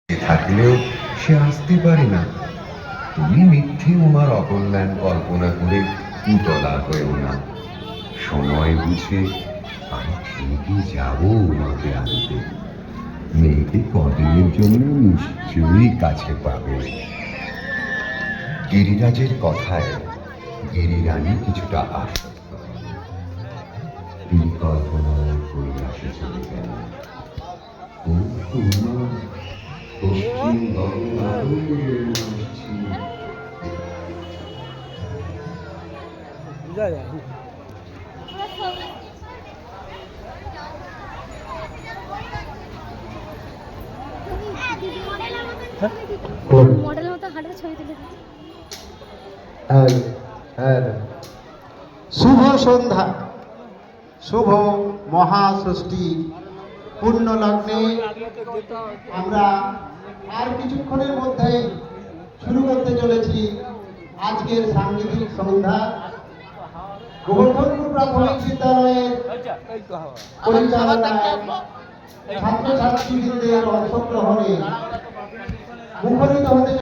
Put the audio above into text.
থাকলেও সে আসতে পারে না। তুমি মিথ্যে উমার অকল্যাণ কল্পনা করে উতলা হয়েও না। সময় বুঝে আমি ঠিকই যাব উমাকে আনতে। মেয়েকে কদিনের জন্য নিশ্চয়ই কাছে পাবে। গিরিরাজের কথায় গিরিরানী কিছুটা আশ্বস্ত। তিনি কল্পনায় কৈলাসে চলে গেলেন। উমা পশ্চিম গঙ্গার মডেল মতো হাঁটার ছবি তুলে শুভ সন্ধ্যা, শুভ মহাষষ্ঠী পূর্ণ লগ্নে আমরা আর কিছুক্ষণের মধ্যে শুরু করতে চলেছি আজকের সাংগীতিক সন্ধ্যা। গোবর্ধনপুর প্রাথমিক বিদ্যালয়ের পরিচালনায় ছাত্রছাত্রীদের অংশগ্রহণে মুখরিত হতে